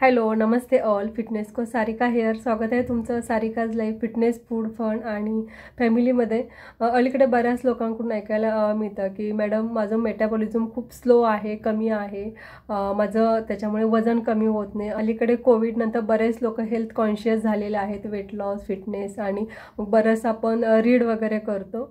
Hello नमस्ते all, fitness को Sarika hair. स्वागत आहे तुमचं Sarika's life fitness food fun आणि फॅमिलीमध्ये. अलीकडे बऱ्याच लोकांकडून ऐकायला मिळतं की मॅडम माझं मेटाबॉलिझम खूप स्लो आहे, कमी आहे, माझं त्याच्यामुळे वजन कमी होत नाही. अलीकडे कोविडनंतर बरेच लोक हेल्थ कॉन्शियस झालेले आहेत, वेट लॉस, फिटनेस आणि बरंच आपण रीड वगैरे करतो.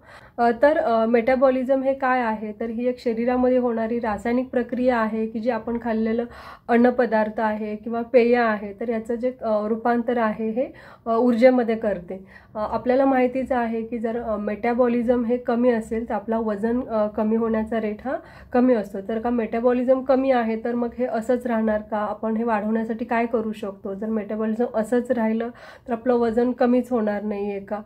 तर मेटाबॉलिझम हे काय आहे, तर ही एक शरीरामध्ये होणारी रासायनिक प्रक्रिया आहे की जी आपण खाल्लेलं अन्नपदार्थ आहे किंवा पेय आहे तर याचं जे रूपांतर आहे हे ऊर्जेमध्ये करते. आपल्याला माहितीच आहे की जर मेटाबॉलिझम हे कमी असेल तर आपला वजन कमी होण्याचा रेट हा कमी असतो. तर का मेटाबॉलिझम कमी आहे तर मग हे असंच राहणार का, आपण हे वाढवण्यासाठी काय करू शकतो? जर मेटाबॉलिझम असंच राहिलं तर आपलं वजन कमीच होणार नाही आहे का?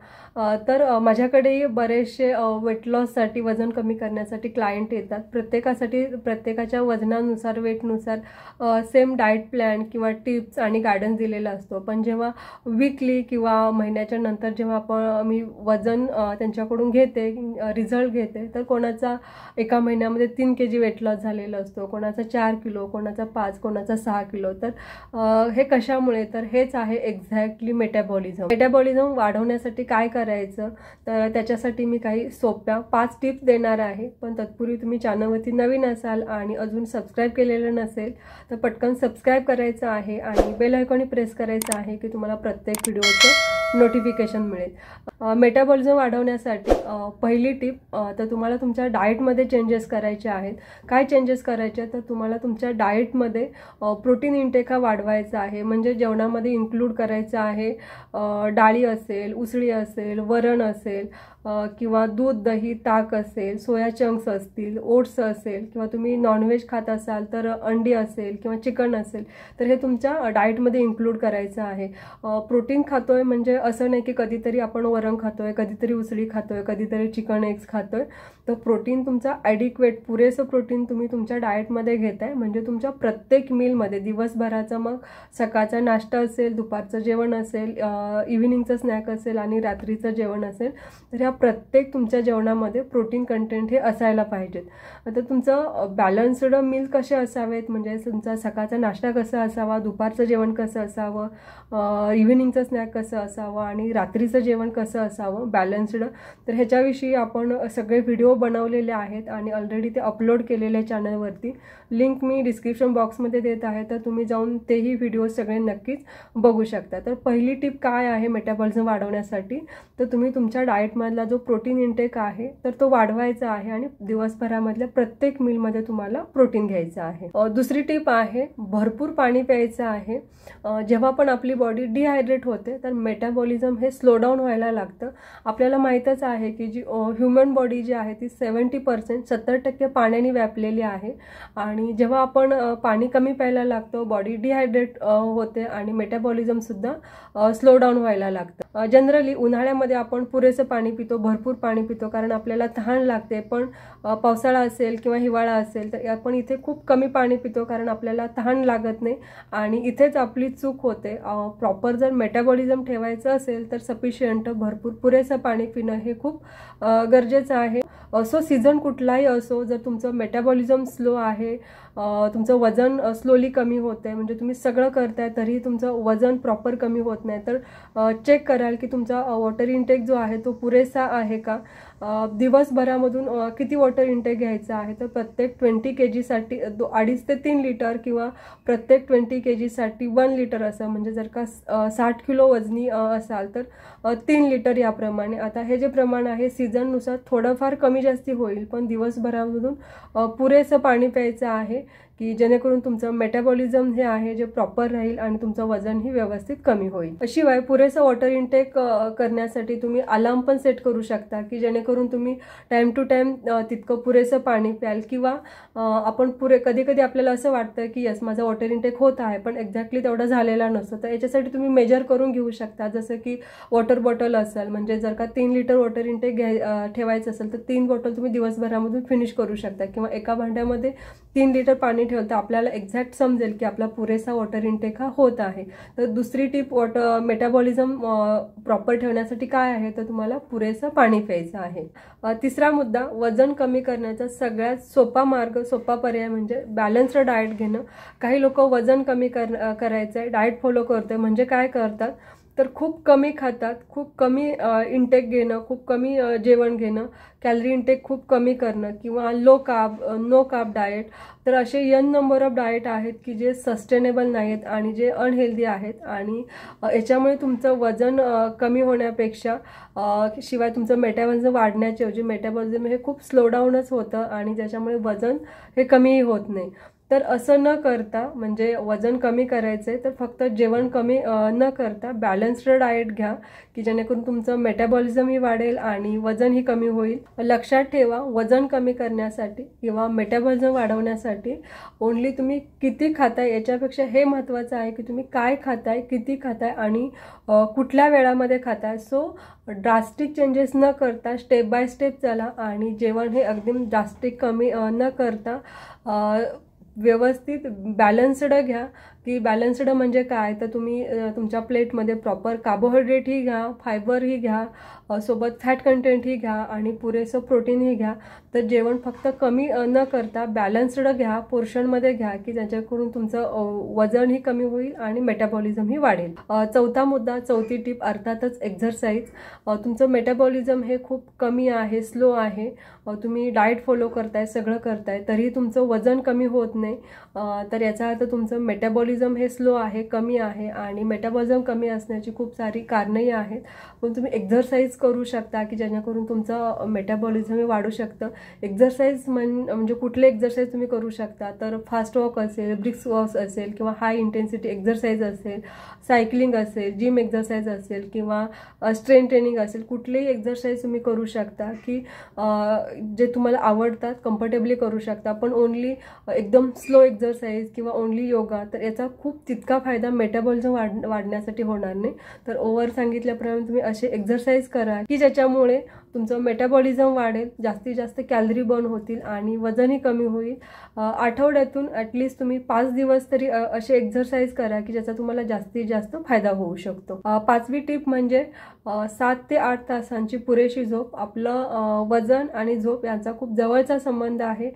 तर माझ्याकडेही बरेचसे वेट लॉससाठी, वजन कमी करण्यासाठी क्लायंट येतात. प्रत्येकासाठी प्रत्येकाच्या वजनानुसार, वेटनुसार सेम डाएट प्लॅन किंवा टिप्स आणि गायडन्स दिलेला असतो. पण जेव्हा वीकली किंवा महिन्याच्या नंतर जेव्हा मी वजन त्यांच्याकडून घेते, रिझल्ट घेते, तर कोणाचा एका महिन्यामध्ये 3 kg वेट लॉस झालेला असतो, कोणाचा 4 किलो, कोणाचा 5, कोणाचा 6 किलो. तर हे कशामुळे, तर हेच आहे एक्झॅक्टली मेटाबॉलिझम. मेटाबॉलिझम वाढवण्यासाठी काय करायचं, तर त्याच्यासाठी मी काही सोप्या 5 टिप्स देणार आहे. पण तत्पूर्वी तुम्ही चॅनलवरती नवीन असाल आणि अजून सबस्क्राईब केलेलं नसेल तर पटकन सबस्क्राईब करायचं आहे आणि बेल आयकॉन प्रेस करायचं आहे की तुम्हाला प्रत्येक व्हिडिओचं नोटिफिकेशन मिळेल. मेटाबॉलिझम वाढवण्यासाठी पहिली टिप, तर तुम्हाला तुमच्या डाएटमध्ये चेंजेस करायचे आहेत. काय चेंजेस करायचे, तर तुम्हाला तुमच्या डाएटमध्ये प्रोटीन इंटेक हा वाढवायचा आहे. म्हणजे जेवणामध्ये इन्क्लूड करायचं आहे डाळी असेल, उसळी असेल, वरण असेल किंवा दूध, दही, ताक असेल, सोया चंक्स असतील, ओट्स असेल किंवा तुम्ही नॉनव्हेज खात असाल तर अंडी असेल किंवा चिकन असेल तर हे तुमच्या डाएटमध्ये इन्क्लूड करायचं आहे. प्रोटीन खातोय म्हणजे असं नाही की कधीतरी आपण वरण खातोय, कधीतरी उसळी खातोय, कधीतरी चिकन एग्स खातोय. तर प्रोटीन तुमचा ॲडिक्वेट, पुरेसं प्रोटीन तुम्ही तुमच्या डाएटमध्ये घेताय. म्हणजे तुमच्या प्रत्येक मीलमध्ये दिवसभराचं, मग सकाळचा नाश्ता असेल, दुपारचं जेवण असेल, इव्हिनिंगचं स्नॅक असेल आणि रात्रीचं जेवण असेल, तर ह्या प्रत्येक तुमच्या जेवणामध्ये प्रोटीन कंटेंट हे असायला पाहिजेत. आता तुमचं बॅलन्स्ड मील कसे असावेत, म्हणजे तुमचा सकाळचा नाश्ता कसा असावा, दुपारचं जेवण कसं असावं, इव्हिनिंगचं स्नॅक कसं असावं आणि रात्रीचं जेवण कसं असावं बॅलन्स्ड. तर ह्याच्याविषयी आपण सगळे व्हिडिओ बनवलेले आहेत आणि ऑलरेडी ते अपलोड केलेले आहे चॅनलवरती. लिंक मी डिस्क्रिप्शन बॉक्समध्ये देत आहे, तर तुम्ही जाऊन तेही व्हिडिओ सगळे नक्कीच बघू शकता. तर पहिली टिप काय आहे मेटाबॉलिझम वाढवण्यासाठी, तर तुम्ही तुमच्या डाएटमधला जो प्रोटीन इंटेक आहे तर तो वाढवायचा आहे आणि दिवसभरामधल्या प्रत्येक मीलमध्ये तुम्हाला प्रोटीन घ्यायचं आहे. दुसरी टिप आहे भरपूर पाणी प्यायचं आहे. जेव्हा पण आपली बॉडी डिहायड्रेट होते तर मेटाबॉलिझम हे स्लो डाऊन व्हायला लागतं. आपल्याला माहीतच आहे की जी ह्युमन बॉडी जी आहे ती 70%, 70% पाण्याने व्यापलेली आहे. आणि जेव्हा आपण पाणी कमी प्यायला लागतो, बॉडी डिहायड्रेट होते आणि मेटाबॉलिझमसुद्धा स्लो डाऊन व्हायला लागतं. जनरली उन्हाळ्यामध्ये आपण पुरेसं पाणी पितो, भरपूर पाणी पितो, कारण आपल्याला तहान लागते. पण पावसाळा असेल किंवा हिवाळा असेल तर आपण इथे खूप कमी पाणी पितो कारण आपल्याला तहान लागत नाही आणि इथेच आपली चूक होते. प्रॉपर जर मेटाबॉलिझम ठेवायचं असेल तर सफिशियंट, भरपूर पुरेसं पाणी पिणं हे खूप गरजेचं आहे. सो सीझन कुठलाही असो, जर तुमचं मेटाबॉलिझम स्लो आहे, तुमचं वजन स्लोली कमी होतं आहे, म्हणजे तुम्ही सगळं करताय तरी तुमचं वजन प्रॉपर कमी होत नाही, तर चेक कराल की तुमचा वॉटर इंटेक जो आहे तो पुरेसा आहे का. दिवसभरामधून किती वॉटर इंटेक घ्यायचा आहे, तर प्रत्येक 20 kg साठी 2.5 ते 3 लिटर किंवा प्रत्येक 20 kg साठी 1 लिटर असं. म्हणजे जर का 60 किलो वजनी असाल तर 3 लिटर याप्रमाणे. आता हे जे प्रमाण आहे सीझननुसार थोडंफार कमी जास्ती होईल, पण दिवसभरामधून पुरेसं पाणी प्यायचं आहे की जेणेकरून तुमचं मेटाबॉलिझम हे आहे जे प्रॉपर राहील आणि तुमचं वजनही व्यवस्थित कमी होईल. शिवाय पुरेसं वॉटर इंटेक करण्यासाठी तुम्ही अलार्म पण सेट करू शकता की जेणेकरून तुम्ही टाईम टू टाईम तितकं पुरेसं पाणी प्याल. किंवा आपण कधी कधी आपल्याला असं वाटतं की यस माझा वॉटर इंटेक होत आहे पण एक्झॅक्टली तेवढा झालेला नसतो, तर याच्यासाठी तुम्ही मेजर करून घेऊ शकता. जसं की वॉटर बॉटल असेल, म्हणजे जर का 3 लिटर वॉटर इंटेक ठेवायचं असेल तर 3 बॉटल तुम्ही दिवसभरामधून फिनिश करू शकता. किंवा एका भांड्यामध्ये 3 लिटर पाणी ठेवलं तर आपल्याला एक्झॅक्ट समजेल की आपला पुरेसा वॉटर इंटेक हा होत आहे. तर दुसरी टिप मेटाबॉलिझम प्रॉपर ठेवण्यासाठी काय आहे, तर तुम्हाला पुरेसं पाणी प्यायचं आहे. आहे. तिसरा मुद्दा, वजन कमी करण्याचा सगळ्यात सोपा मार्ग, सोपा पर्याय म्हणजे बॅलन्स्ड डाएट घेणं. काही लोक वजन कमी करायचं आहे, डाएट फॉलो करते म्हणजे काय करतात तर खूप कमी खातात, खूप कमी इंटेक घेणं, खूप कमी जेवण घेणं, कॅलरी इंटेक खूप कमी करणं किंवा लो कार्ब, नो कार्ब डाएट. तर असे नंबर ऑफ डाएट आहेत की जे सस्टेनेबल नाहीत आणि जे अनहेल्दी आहेत आणि याच्यामुळे तुमचं वजन कमी होण्यापेक्षा शिवाय तुमचं मेटाबॉलिझम वाढण्याच्या ऐवजी मेटाबॉलिझम हे खूप स्लो डाऊनच होतं आणि त्याच्यामुळे वजन हे कमीही होत नाही. तर असं न करता, म्हणजे वजन कमी करायचं आहे तर फक्त जेवण कमी न करता बॅलन्स्ड डाएट घ्या की जेणेकरून तुमचं मेटाबॉलिझमही वाढेल आणि वजनही कमी होईल. लक्षात ठेवा, वजन कमी करण्यासाठी किंवा मेटाबॉलिझम वाढवण्यासाठी ओन्ली तुम्ही किती खाताय याच्यापेक्षा हे महत्त्वाचं आहे की तुम्ही काय खाताय, किती खाताय आणि कुठल्या वेळामध्ये खाताय. सो ड्रास्टिक चेंजेस न करता स्टेप बाय स्टेप चला आणि जेवण हे अगदी ड्रास्टिक कमी न करता व्यवस्थित बॅलन्स्ड घ्या. की बॅलन्स्ड म्हणजे काय तर तुम्ही तुमच्या प्लेटमध्ये प्रॉपर कार्बोहायड्रेटही घ्या, फायबरही घ्या, सोबत फॅट कंटेंटही घ्या आणि पुरेसं प्रोटीनही घ्या. तर जेवण फक्त कमी न करता बॅलन्स्ड घ्या, पोर्शनमध्ये घ्या की ज्याच्याकडून तुमचं वजनही कमी होईल आणि मेटाबॉलिझमही वाढेल. चौथा मुद्दा, चौथी टिप अर्थातच एक्झरसाईज. तुमचं मेटाबॉलिझम हे खूप कमी आहे, स्लो आहे, तुम्ही डाएट फॉलो करताय, सगळं करताय तरी तुमचं वजन कमी होत नाही, तर याचा अर्थ तुमचं मेटाबॉलिझम हे स्लो आहे, कमी आहे आणि मेटाबॉलिझम कमी असण्याची खूप सारी कारणंही आहेत. पण तुम्ही एक्झरसाईज करू शकता की जेणेकरून तुमचं मेटाबॉलिझम वाढू शकतं. एक्झरसाईज म्हणजे कुठले एक्झरसाईज तुम्ही करू शकता तर फास्ट वॉक असेल, ब्रिस्क वॉक असेल किंवा हाय इंटेन्सिटी एक्झरसाईज असेल, सायकलिंग असेल, जिम एक्झरसाईज असेल किंवा स्ट्रेंथ ट्रेनिंग असेल, कुठलेही एक्झरसाईज तुम्ही करू शकता की जे तुम्हाला आवडतात, कम्फर्टेबली करू शकता. पण ओन्ली एकदम स्लो एक्झरसाईज किंवा ओन्ली योगा तर याचा खूप तितका फायदा मेटाबॉलिझम वाढण्यासाठी होणार नाही. तर ओव्हर सांगितल्याप्रमाणे तुम्ही असे एक्झरसाईज करा की ज्याच्यामुळे तुमचं मेटाबॉलिझम वाढेल, जास्तीत जास्त कॅलरी बर्न होतील आणि वजनही कमी होईल. आठवड्यातून ॲटलिस्ट तुम्ही 5 दिवस तरी असे एक्झरसाईज करा की ज्याचा तुम्हाला जास्तीत जास्त फायदा होऊ शकतो. पाचवी टिप म्हणजे 7 ते 8 तासांची पुरेशी झोप. आपलं वजन आणि झोप यांचा खूप जवळचा संबंध आहे.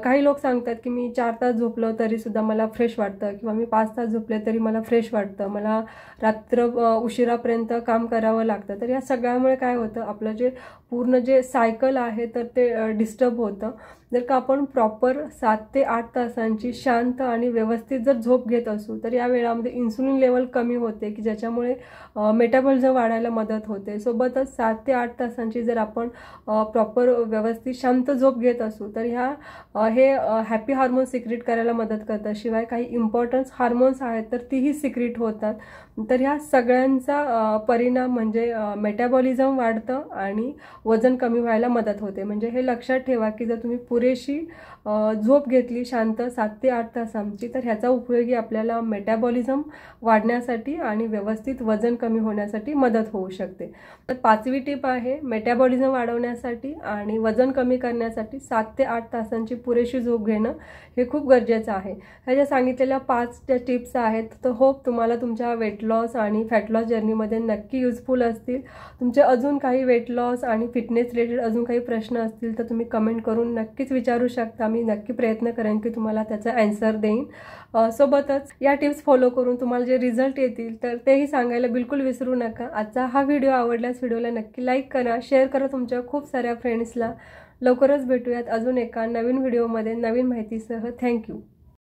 काही लोक सांगतात की मी 4 तास झोपलो तरीसुद्धा मला फ्रेश वाटतं किंवा मी 5 तास झोपले तरी मला फ्रेश वाटतं, मला रात्र उशिरापर्यंत काम करावं लागतं. तर या सगळ्यामुळे काय होतं, आपलं जे पूर्ण जे सायकल आहे तर ते डिस्टर्ब होतं. जर का आपण प्रॉपर 7 ते 8 तासांची शांत आणि व्यवस्थित जर झोप घेत असू तर या वेळामध्ये इन्सुलिन लेवल कमी होते की ज्याच्यामुळे मेटाबॉलिझम वाढायला मदत होते. सोबतच 7 ते 8 तासांची जर आपण प्रॉपर व्यवस्थित शांत झोप घेत असू तर हे हॅपी हार्मोन सिक्रेट करायला मदत करतात. शिवाय काही इम्पॉर्टन्स हार्मोन्स आहेत तर तीही सिक्रेट होतात. तर ह्या सगळ्यांचा परिणाम म्हणजे मेटाबॉलिझम वाढतं आणि वजन कमी व्हायला मदत होते. म्हणजे हे लक्षात ठेवा की जर तुम्ही पुरेशी झोप घेतली शांत 7 ते 8 तासांची तर ह्याचा उपयोगी आपल्याला मेटाबॉलिझम वाढण्यासाठी आणि व्यवस्थित वजन कमी होण्यासाठी मदत होऊ शकते. तर पाचवी टिप आहे, मेटाबॉलिझम वाढवण्यासाठी आणि वजन कमी करण्यासाठी 7 ते 8 तासांची पुरेशी झोप घेणं हे खूप गरजेचं आहे. ह्या ज्या सांगितलेल्या 5 ज्या टिप्स आहेत तर होप तुम्हाला तुमच्या वेट लॉस आणि फॅट लॉस जर्नीमध्ये नक्की युजफुल असतील. तुमचे अजून काही वेट लॉस आणि फिटनेस रिलेटेड अजून काही प्रश्न असतील तर तुम्ही कमेंट करून नक्कीच विचारू शकता. मी नक्की प्रयत्न करेन की तुम्हाला त्याचा आन्सर देईन. सोबतच या टिप्स फॉलो करून तुम्हाला जे रिझल्ट येतील तर तेही सांगायला बिलकुल विसरू नका. आजचा हा व्हिडिओ आवडल्यास व्हिडिओला नक्की लाईक करा, शेअर करा तुमच्या खूप साऱ्या फ्रेंड्सला. लवकरच भेटूयात अजून एका नवीन व्हिडिओमध्ये नवीन माहितीसह. थँक्यू.